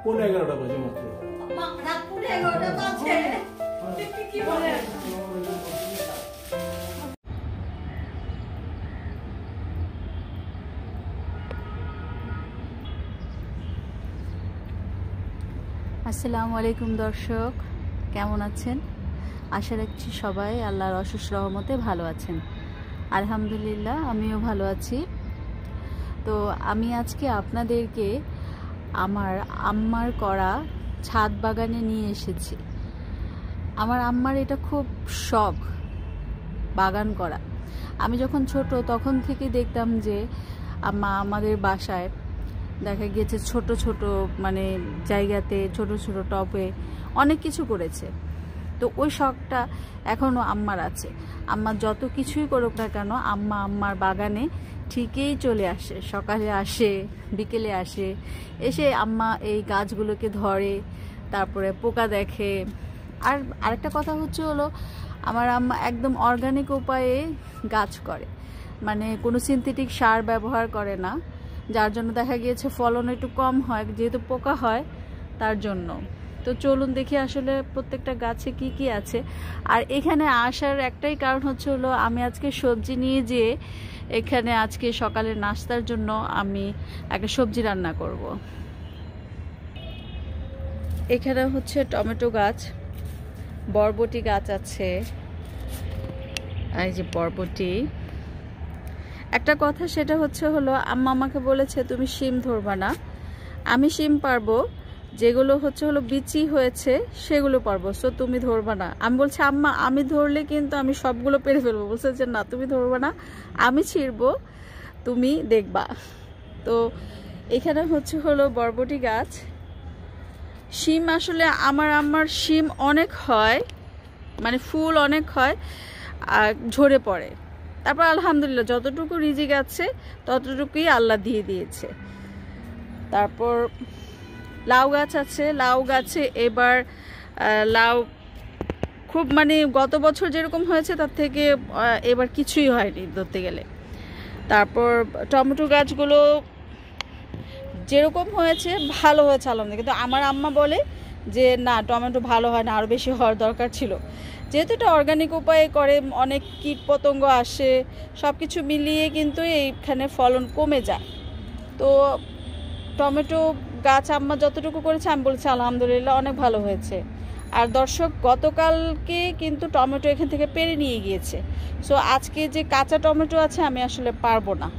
11:30 বাজে মাত্র। রাত 11:30 বাজে কি বলে? আসসালামু আলাইকুম দর্শক, কেমন আছেন? আশা রাখছি সবাই আল্লাহর অশেষ রহমতে ভালো আছেন। আলহামদুলিল্লাহ আমিও ভালো আছি। তো আমি আজকে আপনাদেরকে আমার আম্মার করা ছাদ বাগানে নিয়ে এসেছি। আমার আম্মার এটা খুব শখ বাগান করা। আমি যখন ছোট তখন থেকে দেখতাম যে আম্মা আমাদের বাসায় দেখা গিয়েছে ছোট ছোট মানে জায়গাতে ছোট ছোট টবে অনেক কিছু করেছে। তো ওই শখটা এখনও আম্মার আছে। আম্মা যত কিছুই করুক না কেন আম্মা আম্মার বাগানে ঠিকই চলে আসে, সকালে আসে বিকেলে আসে, এসে আম্মা এই গাছগুলোকে ধরে, তারপরে পোকা দেখে। আর আরেকটা কথা হলো আমার আম্মা একদম অর্গানিক উপায়ে গাছ করে, মানে কোনো সিনথেটিক সার ব্যবহার করে না, যার জন্য দেখা গিয়েছে ফলন একটু কম হয়, যেহেতু পোকা হয় তার জন্য। তো চলুন দেখি আসলে প্রত্যেকটা গাছে কি কি আছে। আর এখানে আসার একটাই কারণ হলো আমি আজকে সবজি নিয়ে যেয়ে এখানে আজকে সকালের নাস্তার জন্য আমি একটা সবজি রান্না করব। এখানে টমেটো গাছ, বরবটি গাছ আছে, এই যে বরবটি। একটা কথা সেটা হলো আম্মা আমাকে বলেছে তুমি শিম ধরবা না। আমি শিম পারবো, যেগুলো বিচি হয়েছে সেগুলো পারবো, সো তুমি ধরবা না। আমি বলছি আম্মা আমি ধরলে কিন্তু আমি সবগুলো পেরে ফেলবো। বলছে যে না তুমি ধরবা না, আমি ছিড়বো, তুমি দেখবা। তো এখানে হলো বরবটি গাছ। শিম আসলে আমার আম্মার শিম অনেক হয়, মানে ফুল অনেক হয় আর ঝরে পড়ে। তারপর আলহামদুলিল্লাহ যতটুকু রিজিক আছে ততটুকুই আল্লাহ দিয়ে দিয়েছে। তারপর লাউ গাছ আছে। লাউ গাছে এবার লাউ খুব মানে গত বছর যেরকম হয়েছে তার থেকে এবার কিছুই হয়নি ধরতে গেলে। তারপর টমেটো গাছগুলো যেরকম হয়েছে ভালো হয়েছে আলহামদুলিল্লাহ, কিন্তু আমার আম্মা বলে যে না টমেটো ভালো হয় না, আরও বেশি হওয়ার দরকার ছিল। যেহেতু এটা অর্গানিক উপায়ে করে, অনেক কীট পতঙ্গ আসে, সব কিছু মিলিয়ে কিন্তু এইখানে ফলন কমে যায়। তো টমেটো গাছ আম্মা যতটুকু করেছে আমি বলছি আলহামদুলিল্লাহ অনেক ভালো হয়েছে। আর দর্শক গতকালকে কিন্তু টমেটো এখান থেকে পেরে নিয়ে গিয়েছে, সো আজকে যে কাঁচা টমেটো আছে আমি আসলে পারবো না।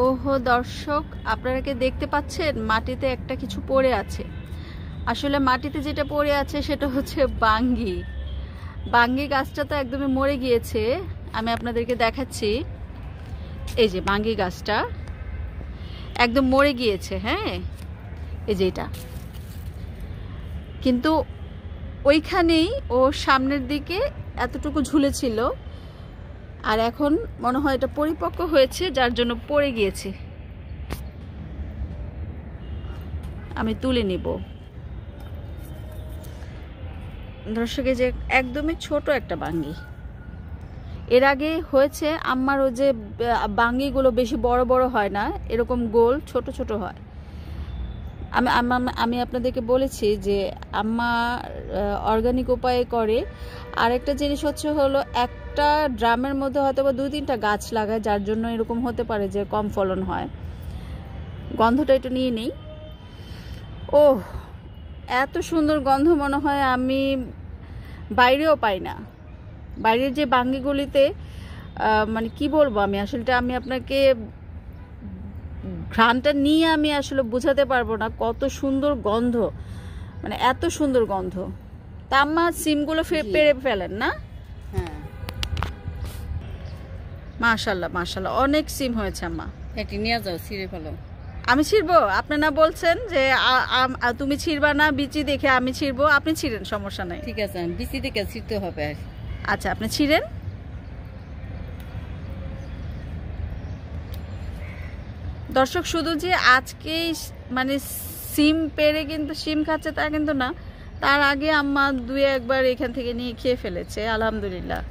ওহো দর্শক, আপনারা কি দেখতে পাচ্ছেন মাটিতে একটা কিছু পড়ে আছে? আসলে মাটিতে যেটা পড়ে আছে সেটা বাঙ্গি। বাঙ্গি গাছটা তো একদমই মরে গিয়েছে। আমি আপনাদেরকে দেখাচ্ছি, এই যে বাঙ্গি গাছটা একদম মরে গিয়েছে। হ্যাঁ, এই যে এটা, কিন্তু ওইখানেই ও সামনের দিকে এতটুকু ঝুলেছিল, আর এখন মনে হয় এটা পরিপক্ক হয়েছে যার জন্য পড়ে গিয়েছে। আমি তুলে নিব। দর্শকে যে একদমই ছোট একটা বাঙ্গি। এর আগে হয়েছে আম্মার ওই যে বাঙ্গিগুলো বেশি বড় বড় হয় না, এরকম গোল ছোট ছোট হয়। আমি আপনাদেরকে বলেছি যে আম্মা অর্গানিক উপায়ে করে। আরেকটা জিনিস হলো একটা ড্রামের মধ্যে হয়তো বা 2-3টা গাছ লাগায়, যার জন্য এরকম হতে পারে যে কম ফলন হয়। গন্ধটা একটু নিয়ে নেই। ও এত সুন্দর গন্ধ, মনে হয় আমি বাইরেও পাই না। বাইরের যে বাঙ্গিগুলিতে মানে কি বলবো, আমি আসলে আমি আপনাকে ঘ্রাণটা নিয়ে আমি আসলে বোঝাতে পারবো না কত সুন্দর গন্ধ, মানে এত সুন্দর গন্ধ। তা আম্মা সিমগুলো পেরে ফেলেন না? হ্যাঁ মাশাআল্লাহ মাশাআল্লাহ, অনেক সিম হয়েছে আম্মা। এটি নিয়ে যাও, ছিঁড়ে ফেলো। আমি ছিড়বো? আপনি না বলছেন যে তুমি ছিড়বা না, বিচি দেখে আমি ছিড়বো, আপনি ছিড়েন, সমস্যা নাই। ঠিক আছে, বিচি দেখে ছিঁড়তে হবে। আচ্ছা আপনি ছিড়েন। দর্শক শুধু যে আজকেই মানে সিম পেরে কিন্তু সিম খাচ্ছে তা কিন্তু না, তার আগে আম্মা দুই একবার এখান থেকে নিয়ে খেয়ে ফেলেছে আলহামদুলিল্লাহ।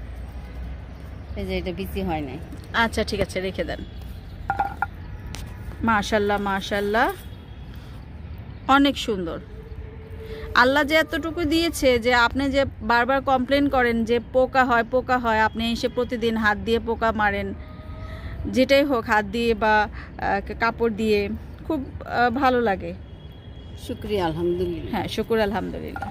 এই যে এটা বিচি হয় নাই। আচ্ছা ঠিক আছে, রেখে দেন। মাশাল্লাহ মাশাল্লাহ, অনেক সুন্দর। আল্লাহ যে এতটুকু দিয়েছে যে আপনি যে বারবার কমপ্লেন করেন যে পোকা হয়, আপনি এসে প্রতিদিন হাত দিয়ে পোকা মারেন, যেটাই হোক হাত দিয়ে বা কাপড় দিয়ে, খুব ভালো লাগে। শুকরিয়া আলহামদুলিল্লাহ। হ্যাঁ শুকুর আলহামদুলিল্লাহ।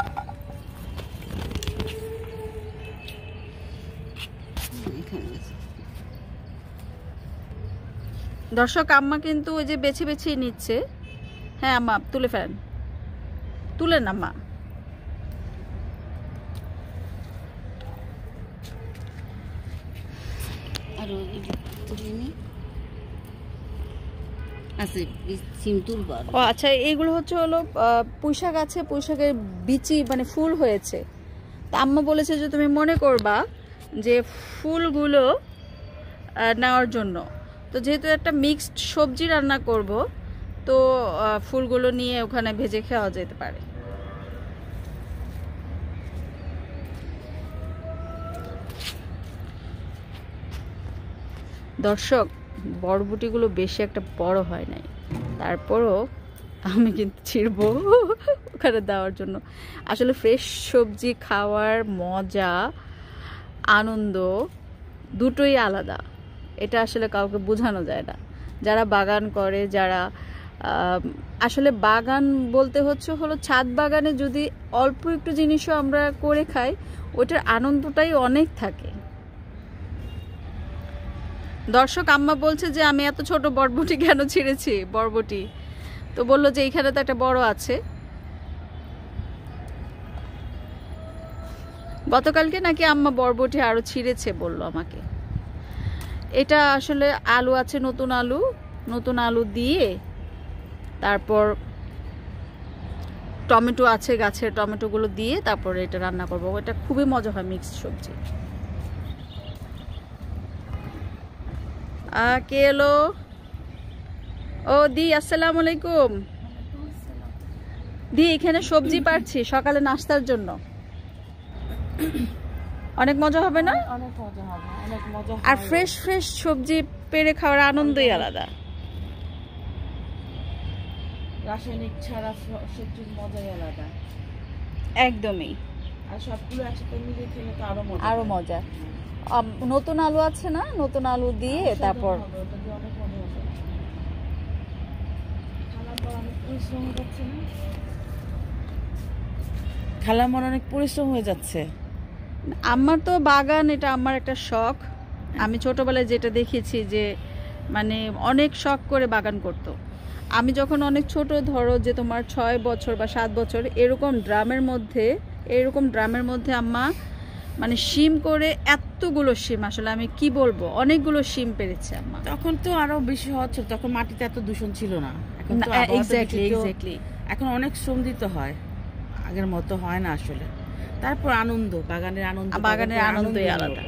দর্শক আম্মা কিন্তু ওই যে বেছে বেছে নিচ্ছে। হ্যাঁ আম্মা তুলে ফেলেন, তুলেন আম্মা। আর আছে সিম তুলবো। ও আচ্ছা, এইগুলো হলো পুঁইশাক আছে, পুঁইশাকের বিচি মানে ফুল হয়েছে। তা আম্মা বলেছে যে তুমি মনে করবা যে ফুলগুলো নেওয়ার জন্য। তো যেহেতু একটা মিক্সড সবজি রান্না করব, তো ফুলগুলো নিয়ে ওখানে ভেজে খাওয়া যেতে পারে। দর্শক বরবটিগুলো বেশি একটা বড় হয় নাই, তারপরও আমি কিন্তু ছিড়বো ওখানে দেওয়ার জন্য। আসলে ফ্রেশ সবজি খাওয়ার মজা, আনন্দ দুটোই আলাদা। এটা আসলে কাউকে বোঝানো যায় না। যারা বাগান করে, যারা আসলে বাগান বলতে হলো ছাদ বাগানে যদি অল্প একটু জিনিসও আমরা করে খাই, ওটার আনন্দটাই অনেক থাকে। দর্শক আম্মা বলছে যে আমি এত ছোট বরবটি কেন ছিঁড়েছি, বরবটি তো বললো যে এইখানে তো একটা বড় আছে। গতকালকে নাকি আম্মা বরবটি আরো ছিঁড়েছে বললো আমাকে। এটা আসলে আলু আছে, নতুন আলু দিয়ে, তারপর টমেটো আছে গাছের, টমেটোগুলো দিয়ে তারপর এটা রান্না করবো। এটা খুবই মজা হয় মিক্সড সবজি। কে এলো? ও দি, আসসালামু আলাইকুম। দি এখানে সবজি পাচ্ছি সকালে নাস্তার জন্য, অনেক মজা হবে না? অনেক মজা হবে, অনেক মজা। আর ফ্রেশ সবজি পেড়ে খাওয়ার আনন্দই আলাদা। রাসায়নিক ছাড়া সবজির মজাই আলাদা, একদমই। আর সবগুলো একসাথে মিলে খেলে তো আরো মজা। নতুন আলু আছে না, নতুন আলু দিয়ে তারপর অনেক মজা হবে। খালাম্মার অনেক পরিশ্রম হয়ে যাচ্ছে। আমার তো বাগান, এটা আমার একটা শখ। আমি ছোটবেলায় যেটা দেখেছি যে মানে অনেক শখ করে বাগান করতো। আমি যখন অনেক ছোট, ধরো যে তোমার 6 বছর বা 7 বছর, এরকম ড্রামের মধ্যে আম্মা মানে শিম করে, এতগুলো শিম, আসলে আমি কি বলবো, অনেকগুলো শিম পেরেছে আম্মা। তখন তো আরো বেশি হচ্ছে, তখন মাটিতে এত দূষণ ছিল না। এক্স্যাক্টলি। এখন অনেক শ্রম দিতে হয়, আগের মতো হয় না আসলে। তারপর আনন্দ, বাগানের আনন্দই আলাদা।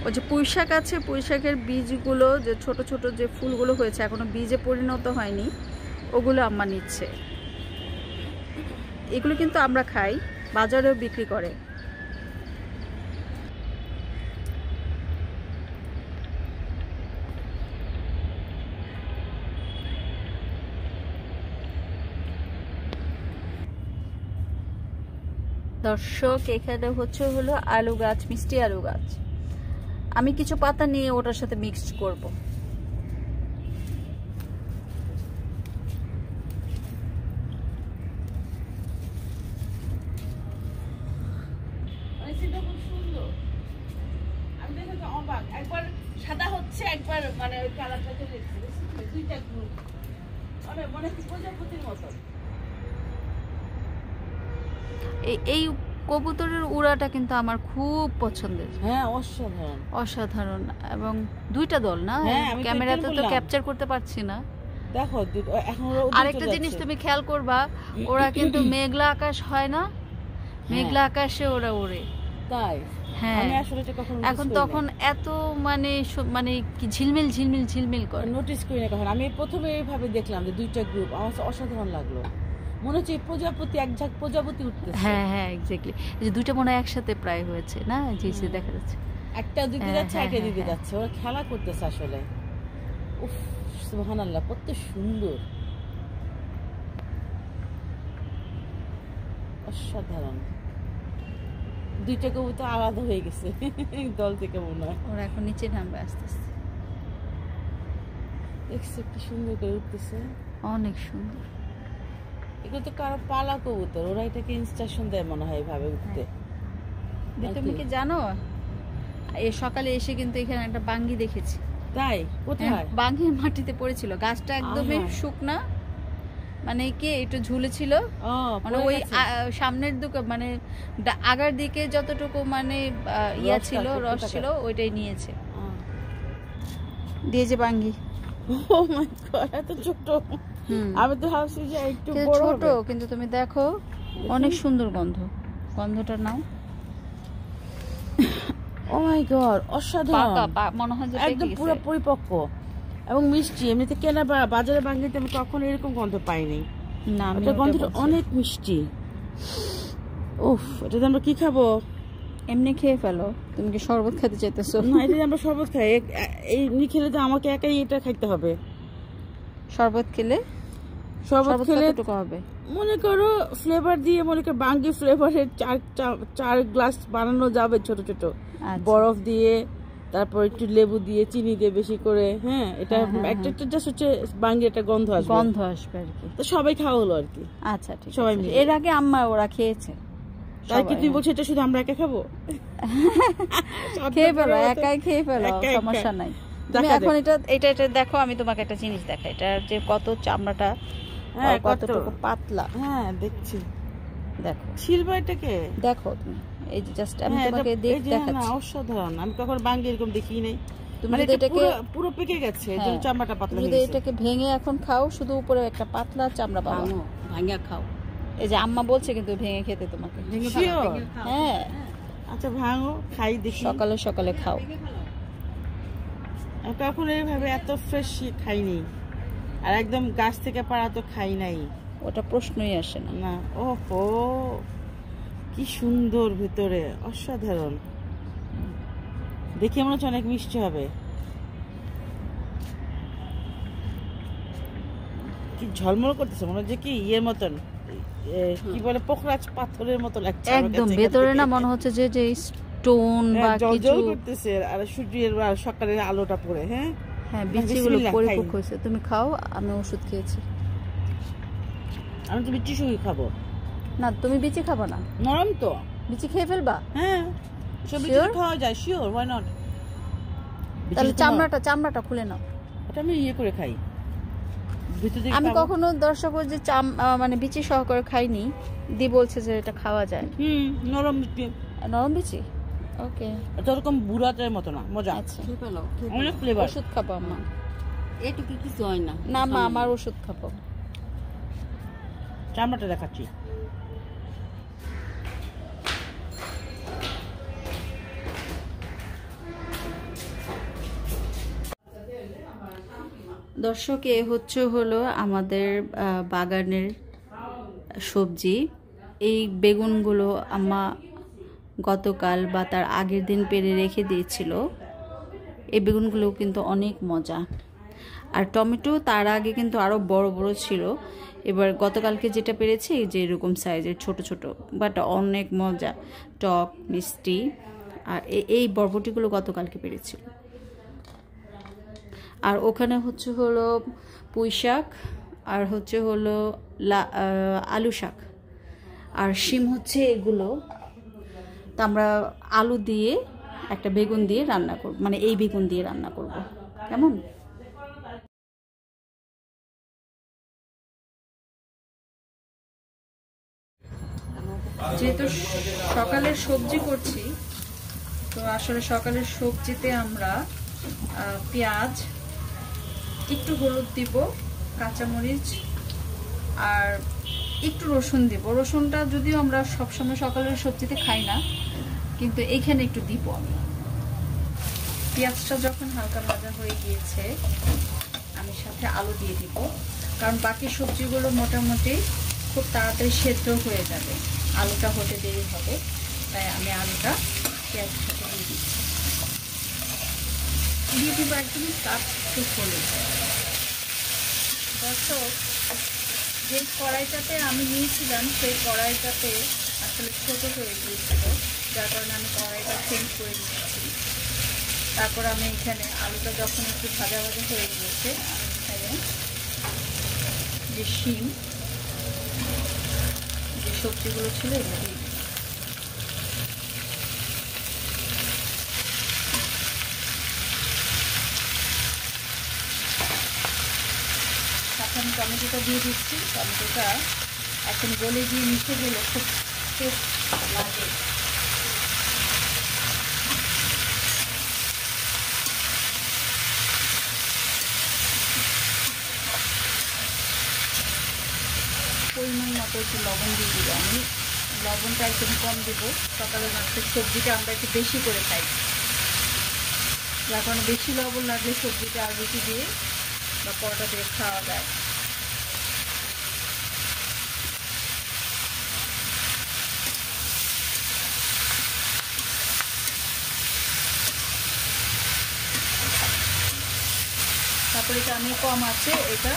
ওই যে পুঁইশাক আছে, পুঁইশাকের বীজগুলো যে ছোট ছোট যে ফুলগুলো হয়েছে এখনো বীজে পরিণত হয়নি, ওগুলো আম্মা নিচ্ছে। এগুলো কিন্তু আমরা খাই, বাজারেও বিক্রি করে। দর্শক এখানে হলো আলু গাছ, মিষ্টি আলু গাছ। আমি কিছু পাতা নিয়ে ওটার সাথে মিক্সড করব। একবার সাদা হচ্ছে, একবার মানে ওই কালারটা চলে এসেছে, দুইটা মানে প্রজাপতির মতো। এই কবুতরের উড়াটা কিন্তু আমার খুব পছন্দের। হ্যাঁ, অসাধারণ। এবং দুইটা দল না, ক্যামেরাতে তো ক্যাপচার করতে পারছি না। দেখো এখন আরেকটা জিনিস তুমি খেয়াল করবা, ওরা কিন্তু মেঘলা আকাশ হয় না, মেঘলা আকাশে ওরা ওড়ে। তাই হ্যাঁ আমি আসলে এটা কখনো এখন তখন এত মানে মানে কি ঝিলমিল ঝিলমিল ঝিলমিল করে। নোটিস করি না কখন। আমি প্রথমে এইভাবে দেখলাম যে দুইটা গ্রুপ, আমার অসাধারণ লাগলো। মনে হচ্ছে এই প্রজাপতি, এক ঝাঁক প্রজাপতি উঠতেছে। হ্যাঁ হ্যাঁ এক্স্যাক্টলি, এই যে দুইটা মনে হয় একসাথে প্রায় হয়েছে না, যে দেখা যাচ্ছে একটা দিকে যাচ্ছে, একটা দিকে যাচ্ছে, ওরা খেলা করতেছে আসলে। উফ সুবহানাল্লাহ, কত সুন্দর, অসাধারণ। দুইটা কবুতর আলাদা হয়ে গেছে দল থেকে মনে হয়। ওরা এখন নিচে নামবে আস্তে আস্তে। দেখছো কি সুন্দর করে উঠতেছে, অনেক সুন্দর। এগুলো তো কারো পালা কবুতর, ওরা এটাকে ইনস্ট্রাকশন দেয় মনে হয় এভাবে উঠতে। তুমি কি জানো এই সকালে এসে কিন্তু এখানে একটা বাঙ্গি দেখেছি। তাই? কোথায়? বাঙ্গির মাটিতে পড়েছিল, গাছটা একদমই শুকনা, মানে কি একটু ঝুলেছিল, মানে ওই সামনের দিকে মানে আগার দিকে যতটুকু মানে ইয়া ছিল, রস ছিল, ওইটাই নিয়েছে, দিয়েছে বাঙ্গি। ও মাই গড, এত ছোট! আমি তো ভাবছি যে একটু বড় ছোট, কিন্তু তুমি দেখো অনেক সুন্দর গন্ধ, গন্ধটা নাও। ও মাই গড, অসাধারণ, মনে হয় যে একদম পুরো পরিপক্ক এবং মিষ্টি। এমনিতে কেনা বাজারে বাঙ্গিতে আমি কখনো এরকম গন্ধ পাইনি। না, এটা গন্ধটা অনেক মিষ্টি। উফ, এটাতে আমরা কি খাবো? এমনি খেয়ে ফেলো। তুমি কি শরবত খেতে চাইতেছো? না, এটা আমরা শরবত খাই। এই নি খেলে তো আমাকে একাই এটা খাইতে হবে। শরবত খেলে কতটুকু হবে? মনে করো ফ্লেভার দিয়ে, মনে করো বাঙ্গি ফ্লেভারের 4 গ্লাস বানানো যাবে ছোট ছোট, বরফ দিয়ে, তারপর একটু লেবু দিয়ে, চিনি দিয়ে বেশি করে। হ্যাঁ, এটা একটা জাস্ট হচ্ছে বাঙ্গি, একটা গন্ধ আসবে আর কি। তো সবাই খাওয়া হলো আর কি। আচ্ছা ঠিক, সবাই মিলে। এর আগে আম্মা ওরা খেয়েছে। তাই কি তুমি বলছো এটা শুধু আমরা একা খাবো? খেয়ে ফেলো, একাই খেয়ে ফেলো, সমস্যা নাই। তুমি এখন এটা দেখো, আমি তোমাকে একটা জিনিস দেখাই, এটা যে কত চামড়াটা কতটুকু পাতলা। হ্যাঁ দেখছি, দেখো শিলবা এটাকে দেখো তুমি, এই যে জাস্ট আমি তোমাকে দেখাচ্ছি। অসাধারণ, আমি কখনো বাঙ্গি এরকম দেখি নাই। তুমি যদি এটাকে পুরো পেকে গেছে, এজন্য চামড়াটা পাতলা হয়ে গেছে। যদি এটাকে ভেঙে এখন খাও, শুধু উপরে একটা পাতলা চামড়া পাবো, ভাঙা খাও। এই যে আম্মা বলছে কিন্তু ভেঙে খেতে তোমাকে। হ্যাঁ আচ্ছা ভাঙো, খাই দেখি। সকালে সকালে খাও। আমি কখন এইভাবে এত ফ্রেশ খাইনি, আর একদম গাছ থেকে পাড়া তো খাই নাই, ওটা প্রশ্নই আসে না। না। ওহো, কি সুন্দর ভিতরে, অসাধারণ। দেখে মনে হচ্ছে অনেক মিষ্টি হবে। কি ঝলমল করতেছে, মনে হচ্ছে কি ইয়ের মতন, কি বলে পোখরাজ পাথরের মতো লাগছে একদম ভেতরে, না মনে হচ্ছে যে স্টোন বা কিছু করতেছে, আর সূর্যের সকালের আলোটা পড়ে। হ্যাঁ হ্যাঁ, বিচিগুলো পরিপক্ক হয়েছে। তুমি খাও, আমি ওষুধ খেয়েছি। আমি তো বিচি শুই খাবো না, তুমি বিচি খাবো না? নরম তো, বিচি খেয়ে ফেলবা? হ্যাঁ, সব বিচি খাওয়া যায়, শিওর, হোয়াই নট। তাহলে চামড়াটা খুলে নাও। এটা আমি ইয়ে করে খাই। আমি কখনো দর্শক যে মানে বিচি সহকারে খাইনি, দি বলছে যে এটা খাওয়া যায়। নরম বিচি। ওকে, এরকম বুড়াটার মতো না, মজা। আচ্ছা, অনেক ফ্লেভার। ওষুধ খাবো আম্মা? এটুকু কিছু হয় না। না মা, আমার ওষুধ খাবো। চামড়াটা দেখাচ্ছি। দর্শক, এ হলো আমাদের বাগানের সবজি। এই বেগুনগুলো আম্মা গতকাল বা তার আগের দিন পেরে রেখে দিয়েছিল। এই বেগুনগুলো কিন্তু অনেক মজা। আর টমেটো তার আগে কিন্তু আরও বড় বড় ছিল, এবার গতকালকে যেটা পেরেছি যে এরকম সাইজের ছোট ছোট, বাট অনেক মজা, টক মিষ্টি। আর এই বরবটিগুলো গতকালকে পেরেছিল। আর ওখানে হলো পুঁই শাক, আর হলো আলু শাক, আর শিম হচ্ছে এগুলো। তো আমরা আলু দিয়ে একটা বেগুন দিয়ে রান্না করব, মানে এই বেগুন দিয়ে রান্না করব। কেমন? যেহেতু সকালের সবজি করছি, তো আসলে সকালের সবজিতে আমরা পেঁয়াজ, একটু হলুদ দিব, কাঁচামরিচ আর একটু রসুন দিব। রসুনটা যদিও আমরা সবসময় সকালের সবজিতে খাই না, কিন্তু এইখানে একটু দিব আমি। পেঁয়াজটা যখন হালকা ভাজা হয়ে গিয়েছে আমি সাথে আলু দিয়ে দিব, কারণ বাকি সবজিগুলো মোটামুটি খুব তাড়াতাড়ি সেদ্ধ হয়ে যাবে, আলুটা হতে দেরি হবে, তাই আমি আলুটা পেঁয়াজের সাথে দিয়ে দিচ্ছি। দিয়ে দিব একদম একটু হলুদ। দর্শক, যে কড়াইটাতে আমি নিয়েছিলাম সেই কড়াইটাতে আসলে ছোটো হয়ে গিয়েছিল, যার কারণে আমি কড়াইটা চেঞ্জ করে নিয়েছি। তারপর আমি এখানে আলুটা যখন একটু ভাজা ভাজা হয়ে গিয়েছে আমি এখানে যে শিম, যে সবজিগুলো ছিল এগুলো দিয়ে দিই। সাথে আমি টমেটোটা দিয়ে দিচ্ছি। টমেটোটা এখন গলে দিয়ে মিশে গেলে খুব টেস্ট লাগে। পরিমাণ মতো একটু লবণ দিয়ে দিব। আমি লবণটা একদম কম দেবো, সকালে মাছের সবজিটা আমরা একটু বেশি করে খাই, যার কারণে বেশি লবণ লাগলে সবজিটা আর বেশি দিয়ে বা পরোটা দিয়ে খাওয়া যায়। তারপরে এটা আমি কম আছে এটা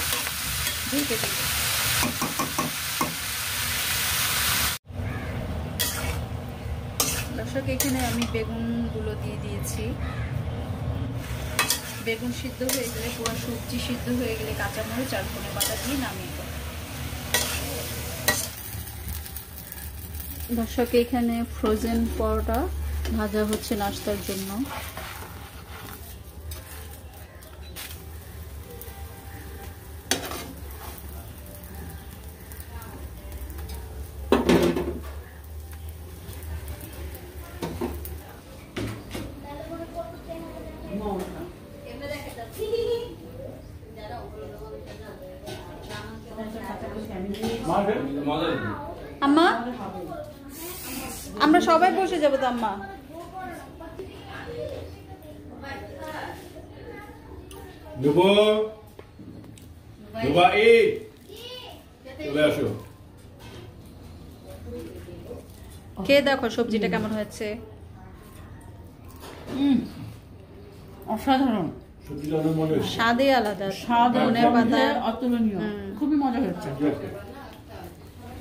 ঢেকে দিব। দর্শক, এখানে আমি বেগুনগুলো দিয়ে দিয়েছি। বেগুন সিদ্ধ হয়ে গেলে, পুরো সবজি সিদ্ধ হয়ে গেলে কাঁচামরিচ আর ধনেপাতা দিয়ে নামিয়ে দেব। দর্শক, এখানে ফ্রোজেন পরোটা ভাজা হচ্ছে নাস্তার জন্য। আম্মা, আমরা সবাই বসে যাবো তো আম্মা। খেয়ে দেখো সবজিটা কেমন হয়েছে। অসাধারণ, স্বাদে আলাদা, ধনের পাতা অতুলনীয়, খুবই মজা হচ্ছে।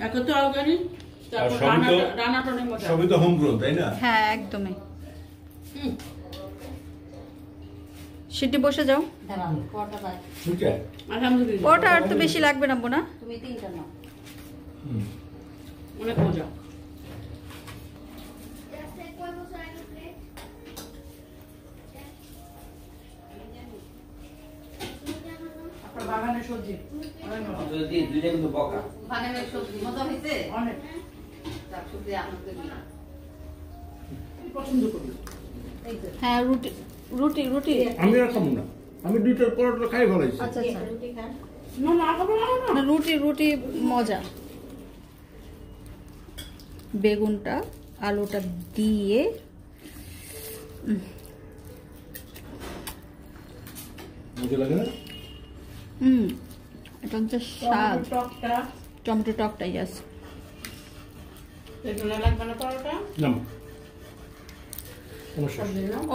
এত তো অর্গানিক, সবই তো হোম গ্রোন, তাই না? হ্যাঁ, একদমই। সিটি বসে যাও। পরোটা আর তো বেশি লাগবে না বোনা, তুমি 3টা নাও। অনেক মজা। বাগানের সবজি বাগানের সবজি মজা হয়েছে অনেক সবজি আমাদের পছন্দ করি। হ্যাঁ, রুটি রুটি রুটি আমি আর খাবো না, আমি 2টা পরোটা খাই ফেলাইছি। আচ্ছা আচ্ছা, রুটি খান। না রুটি রুটি মজা। বেগুনটা আলুটা দিয়ে মজা লাগে না? এটা হচ্ছে স্বাদ। টকটা টমেটো টকটা, ইয়াস। এগুলো লাগবে না পরোটা, না সমস্যা।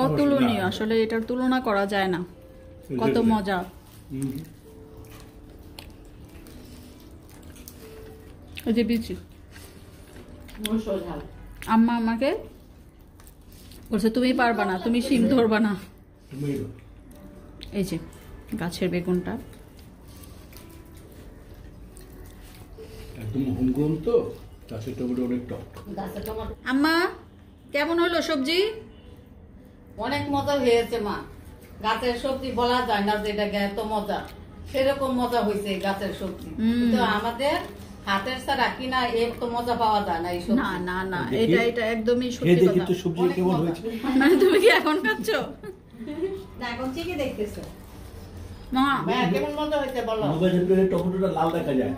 অতুলনীয়, আসলে এটার তুলনা করা যায় না, কত মজা। ওই যে বিচি মসুর ঝাল। আম্মা আমাকে বলছে তুমি পারবা না, তুমি শিম ধরবা না। এই যে গাছের বেগুনটা একদম হোম গ্রোন, তো গাছের টমেটো অনেক টক। গাছের টমেটো আম্মা কেমন হলো সবজি? অনেক মজা হয়েছে মা। গাছের সবজি বলা যায় না যে এটা এত মজা, সেরকম মজা হয়েছে গাছের সবজি। কিন্তু আমাদের হাতের ছাড়া কিনা এত মজা পাওয়া যায় না এই সবজি। না না না, এটা এটা একদমই এই সত্যি দেখি কথা। তো সবজি কেমন হয়েছে। মানে তুমি কি এখন খাচ্ছ? না, এখন ঠিকই দেখতেছো। মা কেমন মজা হয়েছে বলো। মোবাইলের ভিতরে টমেটোটা লাল দেখা যায়।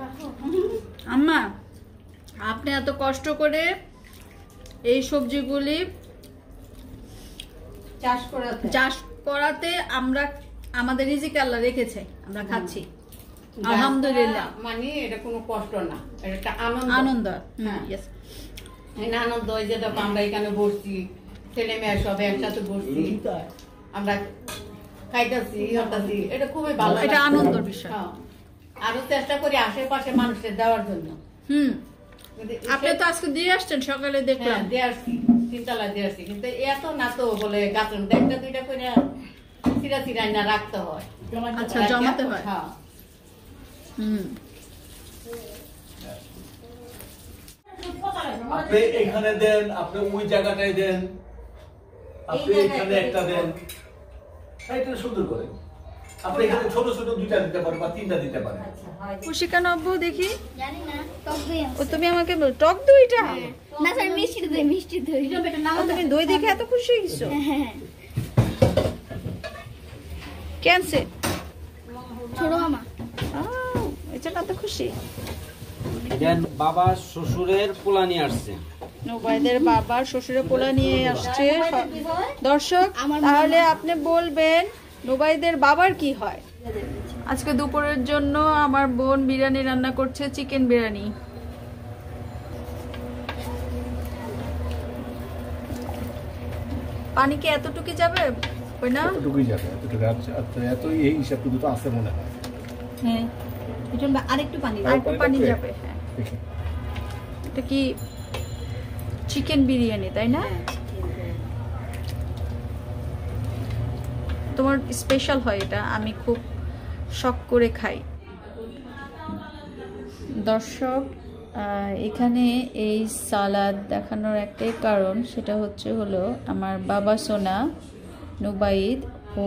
আম্মা, আপনি এত কষ্ট করে এই সবজিগুলি চাষ করাতে আমরা আমাদের রিজিক আল্লাহ রেখেছে, আমরা খাচ্ছি আলহামদুলিল্লাহ। মানে এটা কোনো কষ্ট না, এটা একটা আনন্দ। আনন্দ, হ্যাঁ। yes। এই আনন্দ, ওই যেটা আমরা এখানে বসছি, ছেলে মেয়ে সব একসাথে বসছি, আমরা খাইতেছি হতাছি, এটা খুবই ভালো, এটা লাগে। আনন্দের বিষয়। হ্যাঁ। আরো চেষ্টা করি আশেপাশে মানুষের দেওয়ার জন্য। কিন্তু আপনি তো আজকে দিয়ে আসছেন সকালে দেখলাম। হ্যাঁ, দিয়ে আসছি, 3 তলা দিয়ে আসছি, কিন্তু এত না তো বলে গাছের মধ্যে একটা দুইটা করে চিরা চিরা না রাখতে হয়। আচ্ছা, জমাতে হয়। হ্যাঁ। আপনি এখানে দেন, আপনি ওই জায়গাটায় দেন, আপনি এখানে একটা দেন, এটা সুন্দর করে আপনি এখানে ছোট ছোট 2টা দিতে পারেন বা 3টা দিতে পারেন। খুশি কেন আব্বু দেখি? জানি না, টক দই ও তুমি আমাকে টক দইটা? না স্যার, মিষ্টি দই, মিষ্টি দই। ও, তুমি দই দেখে এত খুশি হয়ে গেছো? হ্যাঁ, কেনসে? ছোট মামা। এটা না তো খুশি। বাবা শ্বশুরের পোলা নিয়ে আসছে, নোবাইদের বাবার শ্বশুরের পোলা নিয়ে আসছে। দর্শক, তাহলে আপনি বলবেন নোবাইদের বাবার কি হয়? আজকে দুপুরের জন্য আমার বোন বিরিয়ানি রান্না করছে, চিকেন বিরিয়ানি। পানি কি এতটুকু যাবে? ওই না, এতটুকুই যাবে, এতটুকু। আচ্ছা, এত এই হিসাবটুকু তো আছে মনে হয়। হ্যাঁ, আরেকটু পানি। আরেকটু পানি যাবে। হ্যাঁ, এটা কি চিকেন বিরিয়ানি, তাই না? তোমার স্পেশাল হয় এটা, আমি খুব শখ করে খাই। দর্শক, এখানে এই সালাদ দেখানোর একটাই কারণ, সেটা হলো আমার বাবা সোনা নুবাইদ ও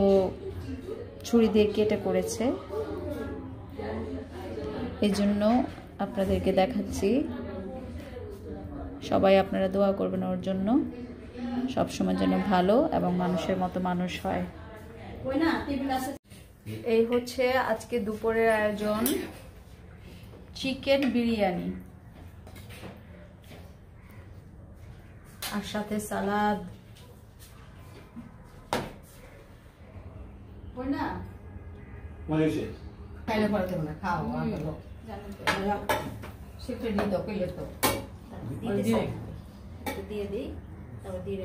ছুরি দিয়ে কেটে করেছে, এই জন্য আপনাদেরকে দেখাচ্ছি। সবাই আপনারা দোয়া করবেন ওর জন্য, সবসময় যেন ভালো এবং মানুষের মতো মানুষ হয়। এই হচ্ছে আজকে দুপুরের আয়োজন, চিকেন বিরিয়ানি আর সাথে সালাদ। না খাইলে পরে দেবো না, খাও সেটা দিত পেলে তো দিয়ে দিই, তারপর দিয়ে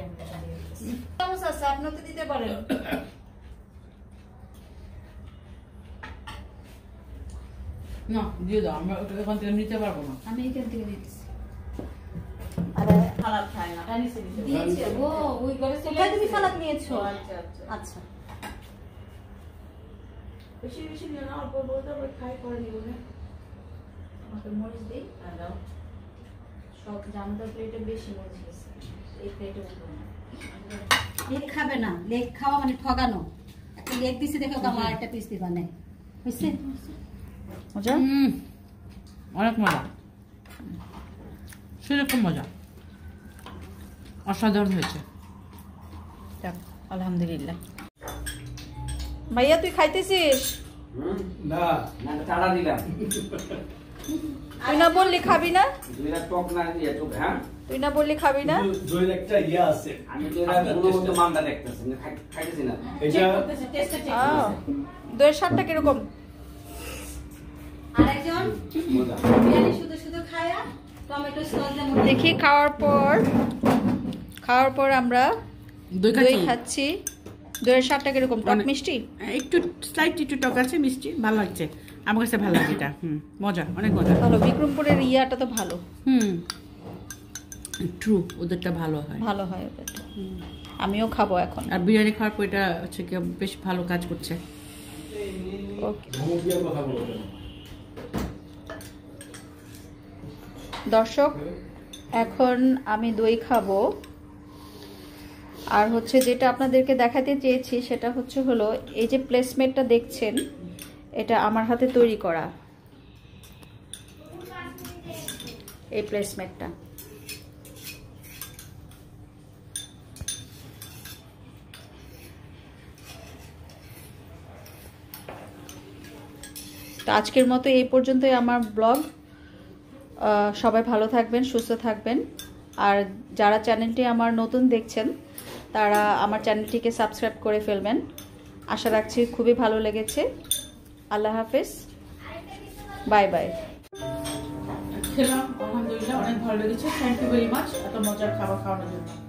আপনি তো দিতে পারেন। না দিয়ে দাও, আমরা ওটা এখান থেকে নিতে পারবো না। আমি এখান থেকে দিতেছি। খারাপ খায় না, তাই নিচে দিতে দিয়েছে ও, ওই করে চলে কোথায় তুমি গেছে। সালাদ নিয়েছো? আচ্ছা আচ্ছা আচ্ছা, বেশি বেশি নিয়ে না, অল্প অল্প তারপরে খাই করে নিব না। আমাকে মরিচ দিই। সব জামদার প্লেটে বেশি মরিচ গেছে, এই প্লেটে উঠবো না। লেগ খাবে না, লেগ খাওয়া মানে ঠগানো। একটা লেগ দিছি দেখো, আমার একটা পিস দিবা না, বুঝছে? মজা? অনেক মজা, সেরকম মজা, অসাধারণ হয়েছে। যাক, আলহামদুলিল্লাহ। ভাইয়া তুই খাইতেছিস? না, টাড়া দিলাম, তুই না বললি খাবি না? দুইটা টক না দিয়ে টক। হ্যাঁ, তুই না বললি খাবি না? দইয়ের একটা ইয়া আছে, আমি তো এরা গুণগত মানটা দেখতেছি না, খাইতেছি না। এটা দইয়ের স্বাদটা কিরকম? আরেকজন মজা। বিরিয়ানি শুধু শুধু খায়া টমেটো সস দিয়ে দেখি খাওয়ার পর আমরা দই দই খাচ্ছি। দইয়ের স্বাদটা কিরকম? টক অনেক- মিষ্টি? একটু স্লাইট একটু টক আছে, মিষ্টি, ভালো লাগছে আমার কাছে, ভালো লাগে এটা। মজা, অনেক মজা। ভালো, বিক্রমপুরের ইয়াটা তো ভালো, ট্রু, ওদেরটা ভালো হয়। ভালো হয় ওটা। আমিও খাবো এখন। আর বিরিয়ানি খাওয়ার পর এটা হচ্ছে কি বেশ ভালো কাজ করছে। ওকে ধমক দিয়ে কথা বলো কেন? দর্শক, এখন আমি দই খাবো। আর হচ্ছে যেটা আপনাদেরকে দেখাতে চেয়েছি সেটা হলো এই যে প্লেসমেটটা দেখছেন, এটা আমার হাতে তৈরি করা, এই প্লেসমেটটা। তো আজকের মতো এই পর্যন্তই আমার ব্লগ। সবাই ভালো থাকবেন, সুস্থ থাকবেন। আর যারা চ্যানেলটি আমার নতুন দেখছেন তারা আমার চ্যানেলটিকে সাবস্ক্রাইব করে ফেলবেন। আশা রাখছি খুবই ভালো লেগেছে। আল্লাহ হাফেজ, বাই বাই। খেলাম, আলহামদুলিল্লাহ অনেক ভালো লেগেছে। থ্যাংক ইউ ভেরি মাচ এত মজার খাবার খাওয়ানোর জন্য।